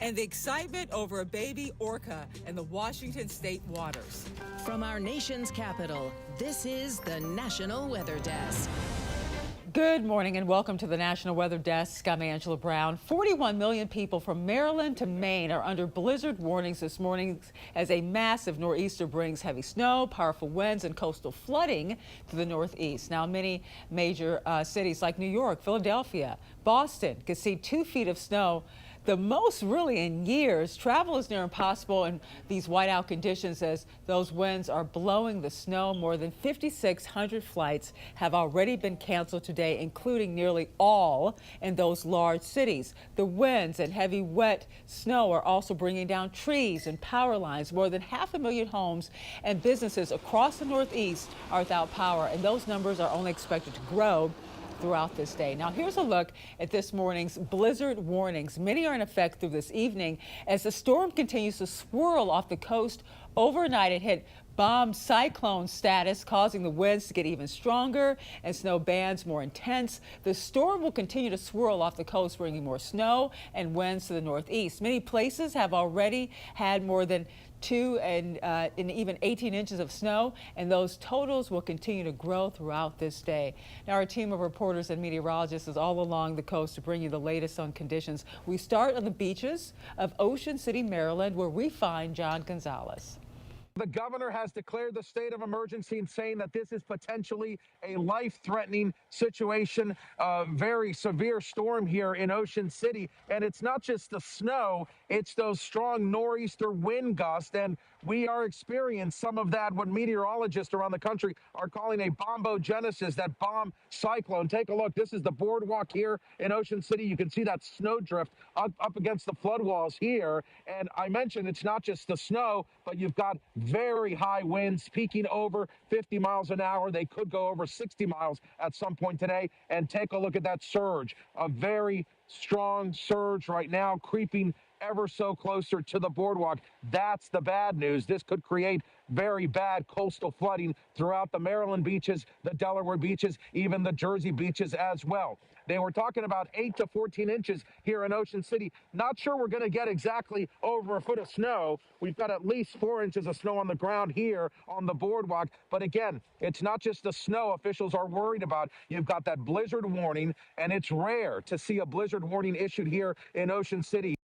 and the excitement over a baby orca in the Washington state waters. From our nation's capital, this is the National Weather Desk. Good morning and welcome to the National Weather Desk. I'm Angela Brown. 41 million people from Maryland to Maine are under blizzard warnings this morning as a massive nor'easter brings heavy snow, powerful winds, and coastal flooding to the northeast. Now, many major cities like New York, Philadelphia, Boston could see 2 feet of snow, the most really in years. Travel is near impossible in these whiteout conditions as those winds are blowing the snow. More than 5,600 flights have already been canceled today, including nearly all in those large cities. The winds and heavy wet snow are also bringing down trees and power lines. More than 500,000 homes and businesses across the Northeast are without power, and those numbers are only expected to grow throughout this day. Now, here's a look at this morning's blizzard warnings. Many are in effect through this evening as the storm continues to swirl off the coast. Overnight, it hit bomb cyclone status, causing the winds to get even stronger and snow bands more intense. The storm will continue to swirl off the coast, bringing more snow and winds to the northeast. Many places have already had more than 2 and even 18 inches of snow, and those totals will continue to grow throughout this day. Now, our team of reporters and meteorologists is all along the coast to bring you the latest on conditions. We start on the beaches of Ocean City, Maryland, where we find John Gonzalez. The governor has declared the state of emergency and saying that this is potentially a life-threatening situation, a very severe storm here in Ocean City. And it's not just the snow, it's those strong nor'easter wind gusts. And we are experiencing some of that, what meteorologists around the country are calling a bombogenesis, that bomb cyclone. Take a look. This is the boardwalk here in Ocean City. You can see that snowdrift up against the flood walls here. And I mentioned it's not just the snow, but you've got very high winds peaking over 50 miles an hour. They could go over 60 miles at some point today. And take a look at that surge, a very strong surge right now creeping ever so closer to the boardwalk. That's the bad news. This could create very bad coastal flooding throughout the Maryland beaches, the Delaware beaches, even the Jersey beaches as well. They were talking about 8 to 14 inches here in Ocean City. Not sure we're going to get exactly over a foot of snow. We've got at least 4 inches of snow on the ground here on the boardwalk. But again, it's not just the snow officials are worried about. You've got that blizzard warning, and it's rare to see a blizzard warning issued here in Ocean City.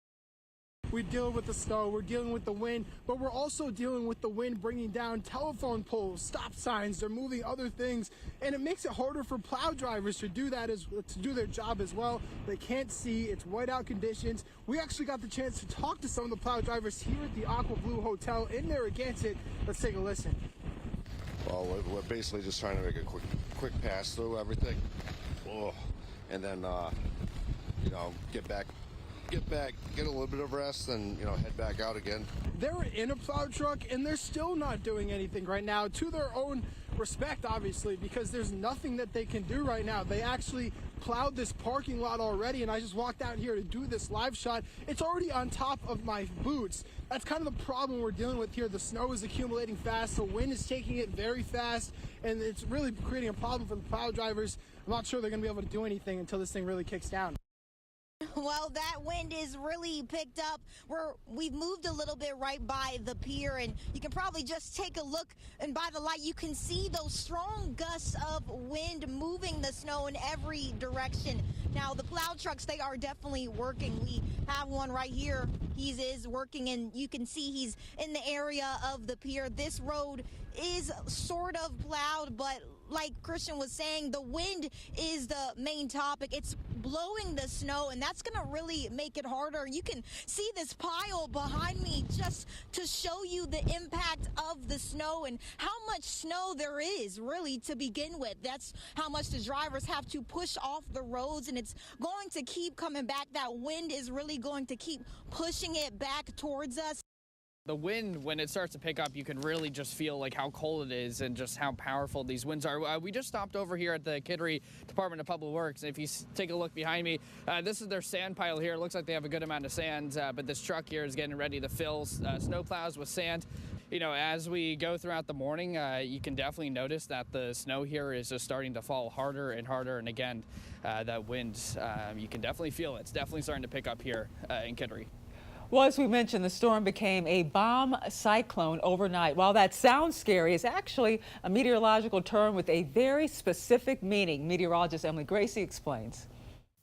We're dealing with the snow, we're dealing with the wind, but we're also dealing with the wind bringing down telephone poles, stop signs, they're moving other things, and it makes it harder for plow drivers to do their job as well. They can't see, it's whiteout conditions. We actually got the chance to talk to some of the plow drivers here at the Aqua Blue Hotel in Narragansett. Let's take a listen. Well, we're basically just trying to make a quick pass through everything, and then get a little bit of rest, and head back out again. They're in a plow truck and they're still not doing anything right now, to their own respect, obviously, because there's nothing that they can do right now. They actually plowed this parking lot already, and I just walked out here to do this live shot. It's already on top of my boots. That's kind of the problem we're dealing with here. The snow is accumulating fast, the wind is taking it very fast, and it's really creating a problem for the plow drivers. I'm not sure they're going to be able to do anything until this thing really kicks down. Well, that wind is really picked up. We've moved a little bit right by the pier, and you can probably just take a look, and by the light you can see those strong gusts of wind moving the snow in every direction. Now, the plow trucks, they are definitely working. We have one right here. He is working, and you can see he's in the area of the pier. This road is sort of plowed, but like Christian was saying, the wind is the main topic. It's blowing the snow, and that's going to really make it harder. You can see this pile behind me just to show you the impact of the snow and how much snow there is really to begin with. That's how much the drivers have to push off the roads, and it's going to keep coming back. That wind is really going to keep pushing it back towards us. The wind, when it starts to pick up, you can really just feel like how cold it is and just how powerful these winds are. We just stopped over here at the Kittery Department of Public Works. If you take a look behind me, this is their sand pile here. It looks like they have a good amount of sand, but this truck here is getting ready to fill snow plows with sand. As we go throughout the morning, you can definitely notice that the snow here is just starting to fall harder and harder. And again, that wind, you can definitely feel it. It's definitely starting to pick up here in Kittery. Well, as we mentioned, the storm became a bomb cyclone overnight. While that sounds scary, it's actually a meteorological term with a very specific meaning. Meteorologist Emily Gracie explains.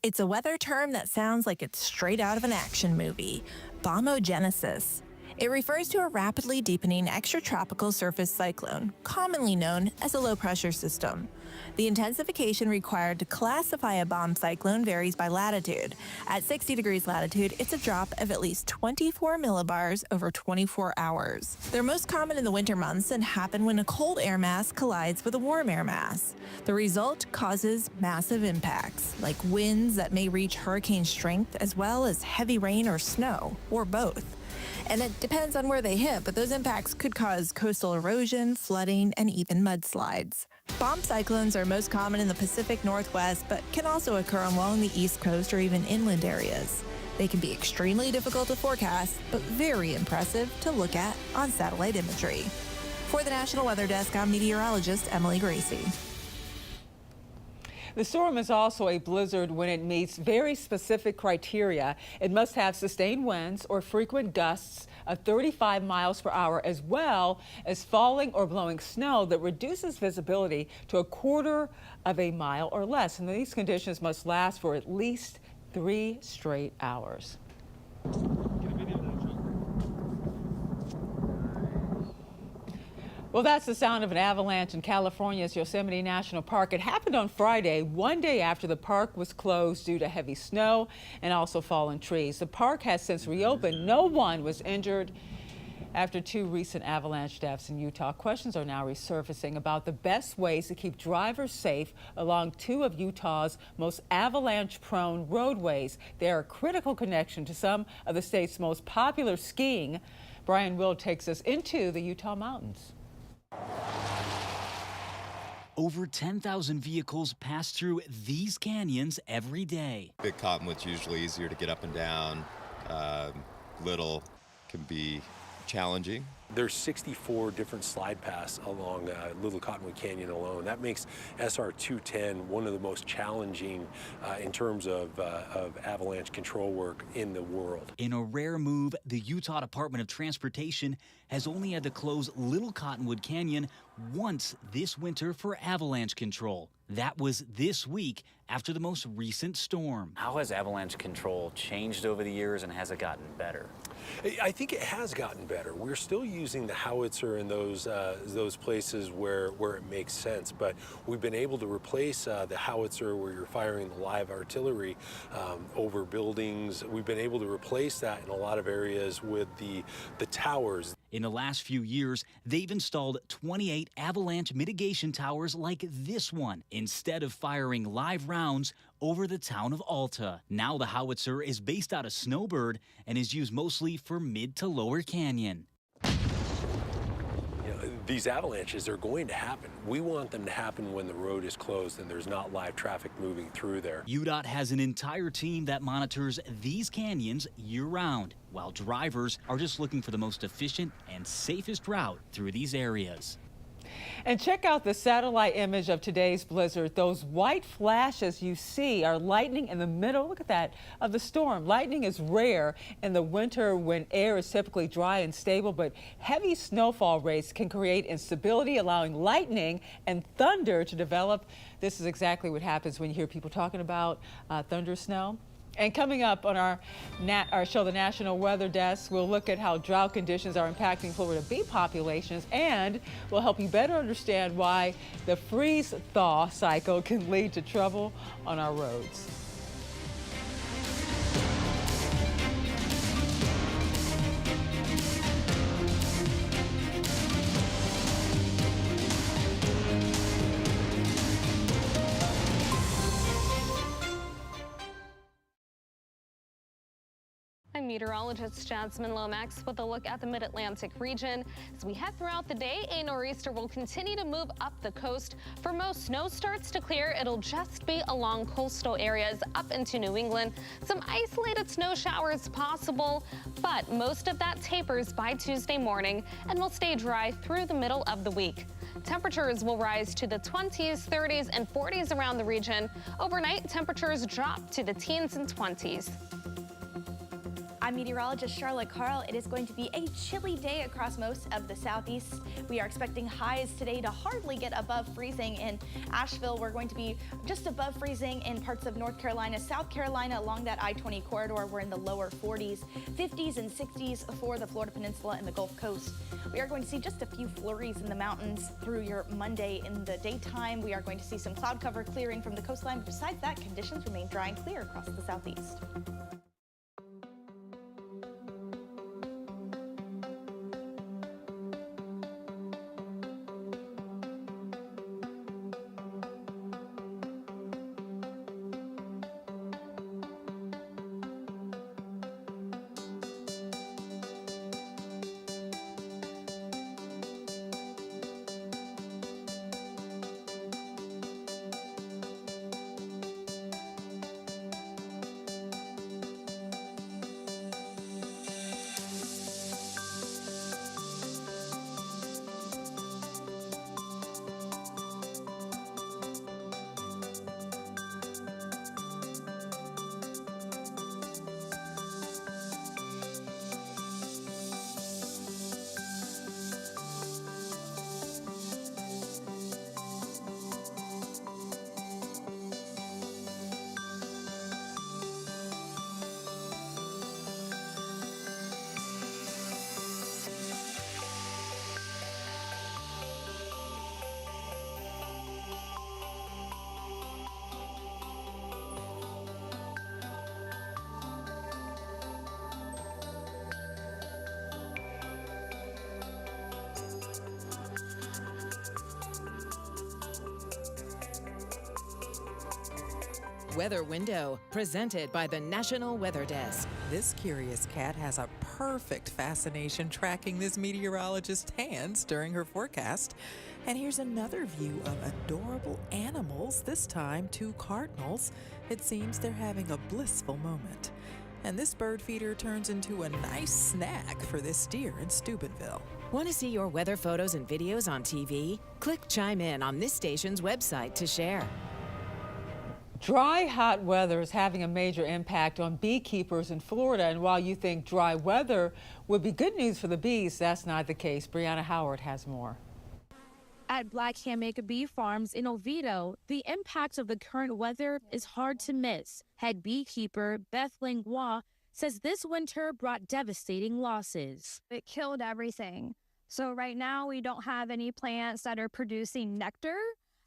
It's a weather term that sounds like it's straight out of an action movie, bombogenesis. It refers to a rapidly deepening extratropical surface cyclone, commonly known as a low-pressure system. The intensification required to classify a bomb cyclone varies by latitude. At 60 degrees latitude, it's a drop of at least 24 millibars over 24 hours. They're most common in the winter months and happen when a cold air mass collides with a warm air mass. The result causes massive impacts, like winds that may reach hurricane strength, as well as heavy rain or snow, or both. And it depends on where they hit, but those impacts could cause coastal erosion, flooding, and even mudslides. Bomb cyclones are most common in the Pacific Northwest, but can also occur along the East Coast or even inland areas. They can be extremely difficult to forecast, but very impressive to look at on satellite imagery. For the National Weather Desk, I'm meteorologist Emily Gracie. The storm is also a blizzard when it meets very specific criteria. It must have sustained winds or frequent gusts of 35 miles per hour, as well as falling or blowing snow that reduces visibility to a quarter of a mile or less. And these conditions must last for at least 3 straight hours. Well, that's the sound of an avalanche in California's Yosemite National Park. It happened on Friday, one day after the park was closed due to heavy snow and also fallen trees. The park has since reopened. No one was injured after 2 recent avalanche deaths in Utah. Questions are now resurfacing about the best ways to keep drivers safe along 2 of Utah's most avalanche-prone roadways. They are a critical connection to some of the state's most popular skiing. Brian Will takes us into the Utah mountains. Over 10,000 vehicles pass through these canyons every day. Big cottonwood's usually easier to get up and down. Little can be challenging. There's 64 different slide paths along Little Cottonwood Canyon alone. That makes SR 210 one of the most challenging in terms of avalanche control work in the world. In a rare move, the Utah Department of Transportation has only had to close Little Cottonwood Canyon once this winter for avalanche control. That was this week after the most recent storm. How has avalanche control changed over the years, and has it gotten better? I think it has gotten better. We're still using the howitzer in those places where it makes sense, but we've been able to replace the howitzer where you're firing the live artillery over buildings. We've been able to replace that in a lot of areas with the towers. In the last few years, they've installed 28 avalanche mitigation towers like this one, instead of firing live rounds over the town of Alta. Now the howitzer is based out of Snowbird and is used mostly for mid to lower canyon. These avalanches are going to happen. We want them to happen when the road is closed and there's not live traffic moving through there. UDOT has an entire team that monitors these canyons year-round, while drivers are just looking for the most efficient and safest route through these areas. And check out the satellite image of today's blizzard. Those white flashes you see are lightning in the middle, look at that, of the storm. Lightning is rare in the winter when air is typically dry and stable, but heavy snowfall rates can create instability, allowing lightning and thunder to develop. This is exactly what happens when you hear people talking about thunder snow. And coming up on our show, the National Weather Desk, we'll look at how drought conditions are impacting Florida bee populations, and we'll help you better understand why the freeze-thaw cycle can lead to trouble on our roads. I'm meteorologist Jasmine Lomax with a look at the Mid-Atlantic region. As we head throughout the day, a nor'easter will continue to move up the coast. For most, snow starts to clear. It'll just be along coastal areas up into New England. Some isolated snow showers possible, but most of that tapers by Tuesday morning and will stay dry through the middle of the week. Temperatures will rise to the 20s, 30s, and 40s around the region. Overnight, temperatures drop to the teens and 20s. I'm meteorologist Charlotte Carl. It is going to be a chilly day across most of the southeast. We are expecting highs today to hardly get above freezing. In Asheville, we're going to be just above freezing in parts of North Carolina, South Carolina along that I-20 corridor. We're in the lower 40s, 50s and 60s for the Florida Peninsula and the Gulf Coast. We are going to see just a few flurries in the mountains through your Monday in the daytime. We are going to see some cloud cover clearing from the coastline. Besides that, conditions remain dry and clear across the southeast. Weather Window, presented by the National Weather Desk. This curious cat has a perfect fascination tracking this meteorologist's hands during her forecast. And here's another view of adorable animals, this time 2 cardinals. It seems they're having a blissful moment. And this bird feeder turns into a nice snack for this deer in Steubenville. Want to see your weather photos and videos on TV? Click Chime In on this station's website to share. Dry, hot weather is having a major impact on beekeepers in Florida. And while you think dry weather would be good news for the bees, that's not the case. Brianna Howard has more. At Black Hammock Bee Farms in Oviedo, the impact of the current weather is hard to miss. Head beekeeper Beth Langlois says this winter brought devastating losses. It killed everything. So right now we don't have any plants that are producing nectar,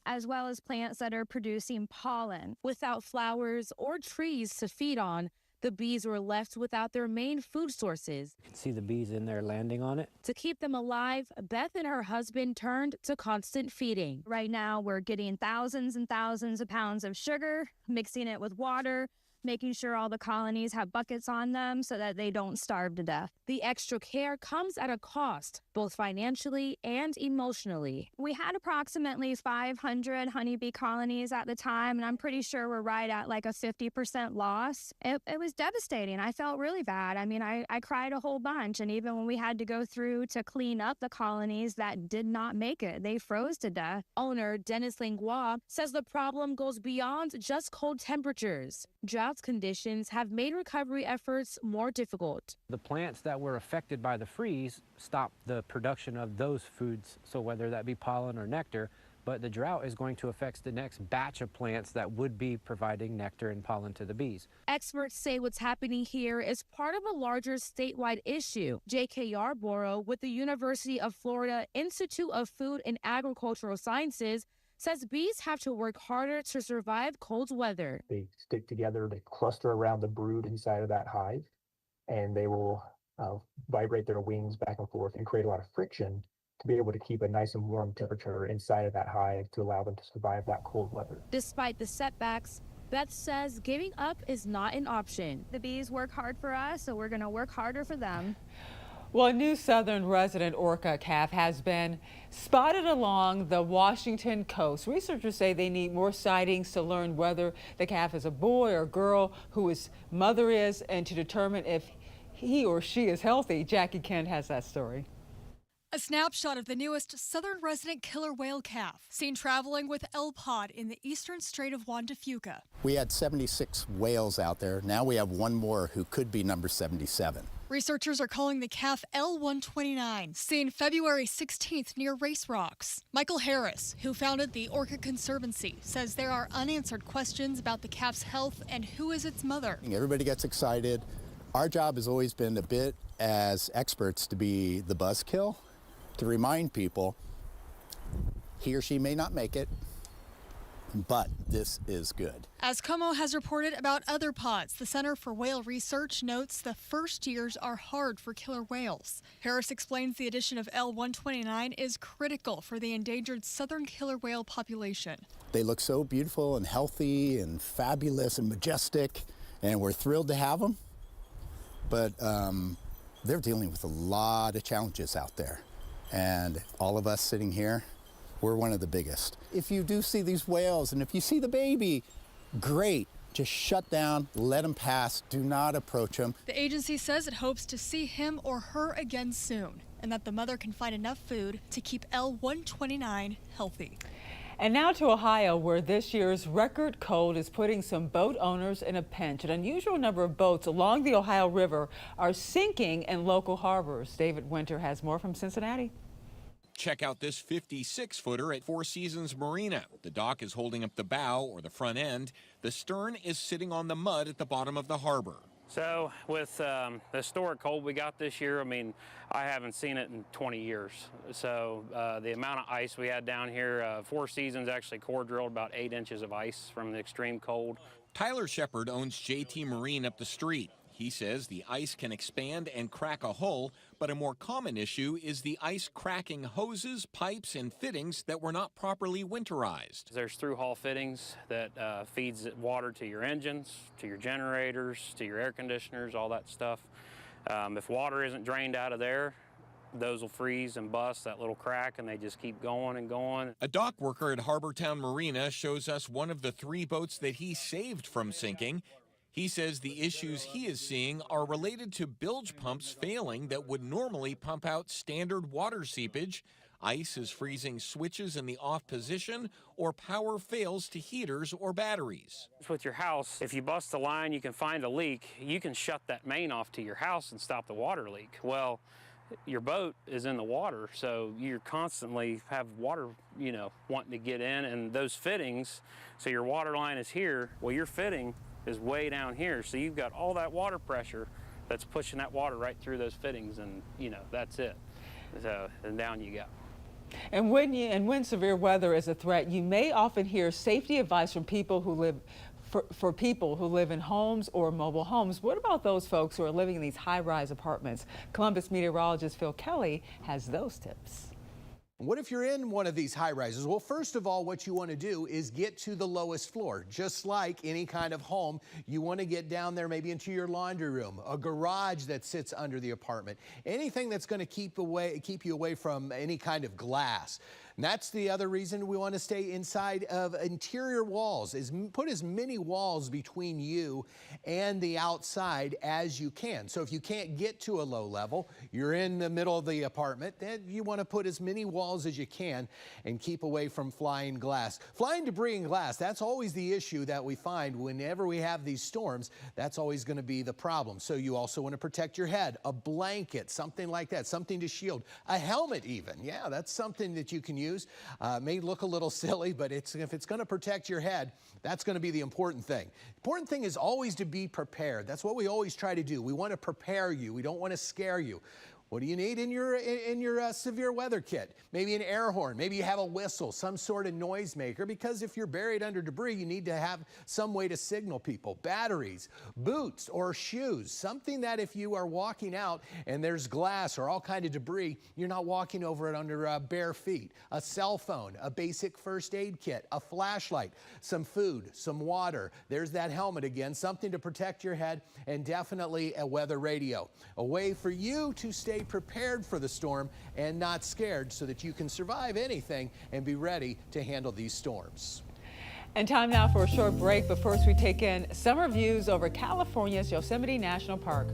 as well as plants that are producing pollen. Without flowers or trees to feed on, the bees were left without their main food sources. You can see the bees in there landing on it. To keep them alive, Beth and her husband turned to constant feeding. Right now, we're getting thousands and thousands of pounds of sugar, mixing it with water, making sure all the colonies have buckets on them so that they don't starve to death. The extra care comes at a cost, both financially and emotionally. We had approximately 500 honeybee colonies at the time, and I'm pretty sure we're right at like a 50% loss. It was devastating. I felt really bad. I mean, I cried a whole bunch, and even when we had to go through to clean up the colonies that did not make it, they froze to death. Owner Dennis Langlois says the problem goes beyond just cold temperatures. Drought conditions have made recovery efforts more difficult. The plants that were affected by the freeze stopped the production of those foods, so whether that be pollen or nectar, but the drought is going to affect the next batch of plants that would be providing nectar and pollen to the bees. Experts say what's happening here is part of a larger statewide issue. J.K. Yarborough with the University of Florida Institute of Food and Agricultural Sciences says bees have to work harder to survive cold weather. They stick together, they cluster around the brood inside of that hive, and they will vibrate their wings back and forth and create a lot of friction to be able to keep a nice and warm temperature inside of that hive to allow them to survive that cold weather. Despite the setbacks, Beth says giving up is not an option. The bees work hard for us, so we're going to work harder for them. Well, a new southern resident orca calf has been spotted along the Washington coast. Researchers say they need more sightings to learn whether the calf is a boy or girl, who his mother is, and to determine if he or she is healthy. Jackie Kent has that story. A snapshot of the newest southern resident killer whale calf, seen traveling with L-Pod in the eastern Strait of Juan de Fuca. We had 76 whales out there. Now we have one more who could be number 77. Researchers are calling the calf L129, seen February 16th near Race Rocks. Michael Harris, who founded the Orchid Conservancy, says there are unanswered questions about the calf's health and who is its mother. Everybody gets excited. Our job has always been a bit as experts to be the buzzkill, to remind people he or she may not make it, but this is good. As Como has reported about other pods, the Center for Whale Research notes the first years are hard for killer whales. Harris explains the addition of L129 is critical for the endangered southern killer whale population. They look so beautiful and healthy and fabulous and majestic, and we're thrilled to have them, but they're dealing with a lot of challenges out there. And all of us sitting here, we're one of the biggest. If you do see these whales and if you see the baby, great. Just shut down, let them pass, do not approach them. The agency says it hopes to see him or her again soon and that the mother can find enough food to keep L129 healthy. And now to Ohio, where this year's record cold is putting some boat owners in a pinch. An unusual number of boats along the Ohio River are sinking in local harbors. David Winter has more from Cincinnati. Check out this 56-footer at Four Seasons Marina. The dock is holding up the bow, or the front end. The stern is sitting on the mud at the bottom of the harbor. So with the historic cold we got this year, I mean, I haven't seen it in 20 years. So the amount of ice we had down here, Four Seasons actually core drilled about 8 inches of ice from the extreme cold. Tyler Shepard owns JT Marine up the street. He says the ice can expand and crack a hull, but a more common issue is the ice cracking hoses, pipes, and fittings that were not properly winterized. There's through-hull fittings that feeds water to your engines, to your generators, to your air conditioners, all that stuff. If water isn't drained out of there, those will freeze and bust that little crack, and they just keep going and going. A dock worker at Harbortown Marina shows us one of the 3 boats that he saved from sinking. He says the issues he is seeing are related to bilge pumps failing that would normally pump out standard water seepage. Ice is freezing switches in the off position, or power fails to heaters or batteries. With your house, if you bust a line, you can find a leak, you can shut that main off to your house and stop the water leak. Well, your boat is in the water, so you constantly have water, wanting to get in, and those fittings, so your water line is here, well, your fitting is way down here, so you've got all that water pressure that's pushing that water right through those fittings, and that's it. So and down you go. And when severe weather is a threat, you may often hear safety advice from people who live for people who live in homes or mobile homes. What about those folks who are living in these high-rise apartments? Columbus meteorologist Phil Kelly has those tips. What if you're in one of these high rises? Well, first of all, what you want to do is get to the lowest floor. Just like any kind of home, you want to get down there maybe into your laundry room, a garage that sits under the apartment, anything that's going to keep you away from any kind of glass. And that's the other reason we want to stay inside of interior walls, is put as many walls between you and the outside as you can. So if you can't get to a low level, you're in the middle of the apartment, then you want to put as many walls as you can and keep away from flying glass. Flying debris and glass, that's always the issue that we find whenever we have these storms. That's always going to be the problem. So you also want to protect your head, a blanket, something like that, something to shield, a helmet even. Yeah, that's something that you can use. May look a little silly, but if it's going to protect your head, that's going to be the important thing. Important thing is always to be prepared. That's what we always try to do. We want to prepare you. We don't want to scare you. What do you need in your severe weather kit? Maybe an air horn, maybe you have a whistle, some sort of noisemaker, because if you're buried under debris, you need to have some way to signal people. Batteries, boots or shoes, something that if you are walking out and there's glass or all kind of debris, you're not walking over it under bare feet. A cell phone, a basic first aid kit, a flashlight, some food, some water. There's that helmet again, something to protect your head, and definitely a weather radio. A way for you to stay prepared for the storm and not scared, so that you can survive anything and be ready to handle these storms. And time now for a short break, but first we take in summer views over California's Yosemite National Park.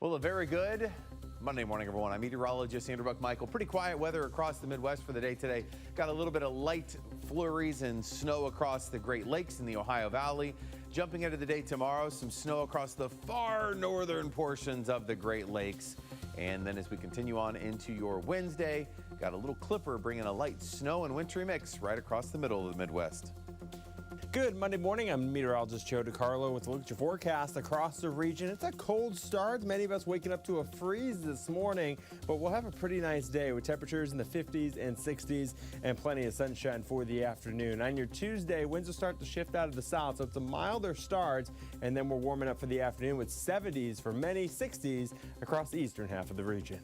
Well, a very good Monday morning, everyone. I'm meteorologist Andrew Buck-Michael. Pretty quiet weather across the Midwest for the day today. Got a little bit of light flurries and snow across the Great Lakes in the Ohio Valley. Jumping into the day tomorrow, some snow across the far northern portions of the Great Lakes. And then as we continue on into your Wednesday, got a little clipper bringing a light snow and wintry mix right across the middle of the Midwest. Good Monday morning. I'm meteorologist Joe DiCarlo with a look at your forecast across the region. It's a cold start. Many of us waking up to a freeze this morning, but we'll have a pretty nice day with temperatures in the 50s and 60s and plenty of sunshine for the afternoon. On your Tuesday, winds will start to shift out of the south, so it's a milder start, and then we're warming up for the afternoon with 70s for many, 60s across the eastern half of the region.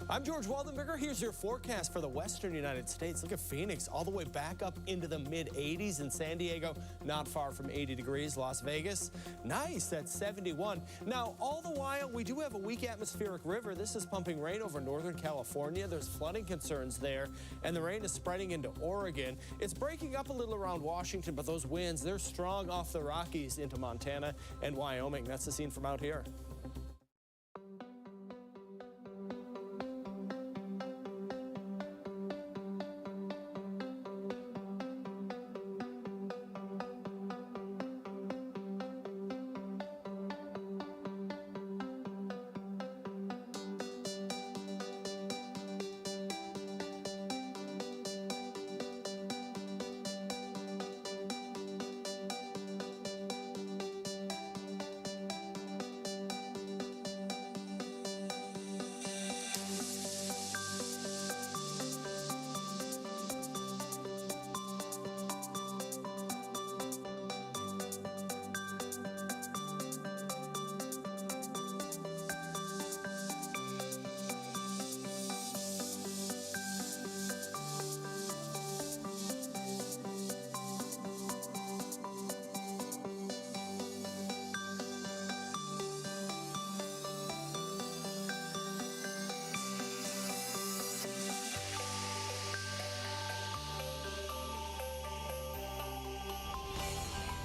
I'm George Waldenberger. Here's your forecast for the western United States. Look at Phoenix, all the way back up into the mid-80s. In San Diego, not far from 80 degrees. Las Vegas, nice at 71. Now, all the while, we do have a weak atmospheric river. This is pumping rain over northern California. There's flooding concerns there, and the rain is spreading into Oregon. It's breaking up a little around Washington, but those winds, they're strong off the Rockies into Montana and Wyoming. That's the scene from out here.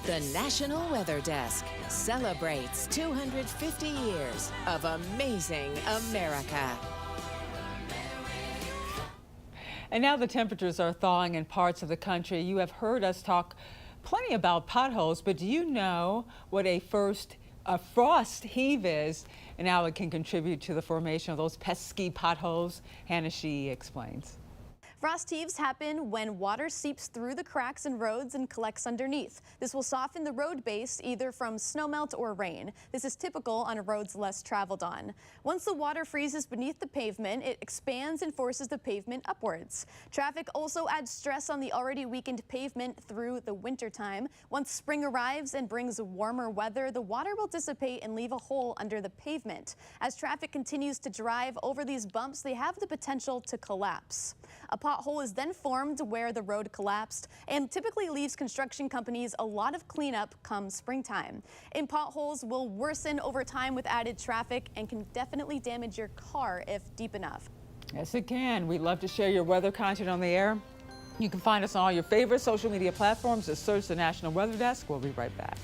The National Weather Desk celebrates 250 years of amazing America. And now the temperatures are thawing in parts of the country. You have heard us talk plenty about potholes, but do you know what a frost heave is and how it can contribute to the formation of those pesky potholes? Hannah Shee explains. Frost heaves happen when water seeps through the cracks in roads and collects underneath. This will soften the road base either from snowmelt or rain. This is typical on roads less traveled on. Once the water freezes beneath the pavement, it expands and forces the pavement upwards. Traffic also adds stress on the already weakened pavement through the wintertime. Once spring arrives and brings warmer weather, the water will dissipate and leave a hole under the pavement. As traffic continues to drive over these bumps, they have the potential to collapse. A pothole is then formed where the road collapsed and typically leaves construction companies a lot of cleanup come springtime. And potholes will worsen over time with added traffic and can definitely damage your car if deep enough. Yes, it can. We'd love to share your weather content on the air. You can find us on all your favorite social media platforms. Just search the National Weather Desk. We'll be right back.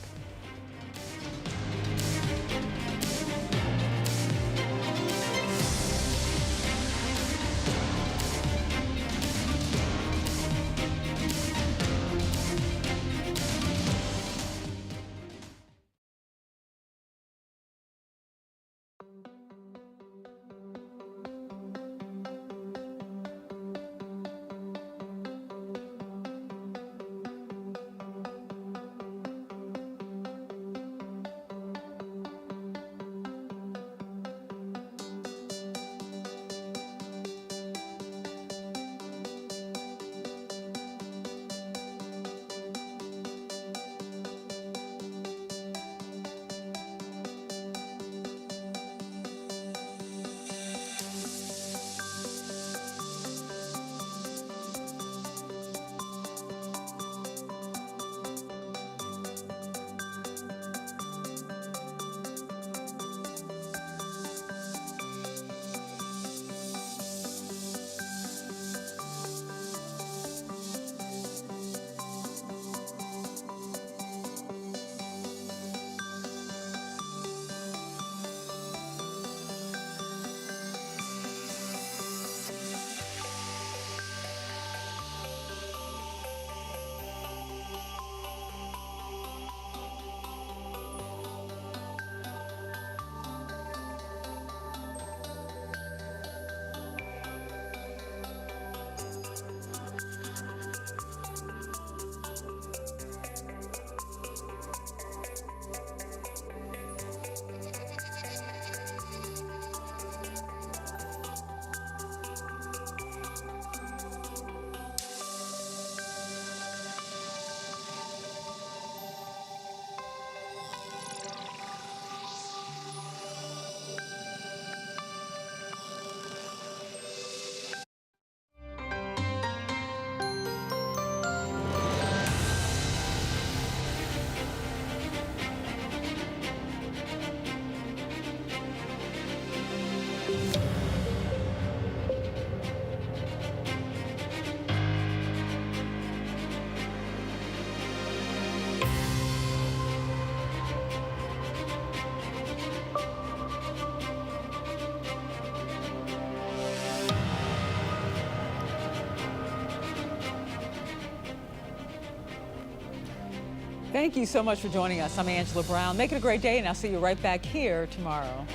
Thank you so much for joining us. I'm Angela Brown. Make it a great day, and I'll see you right back here tomorrow.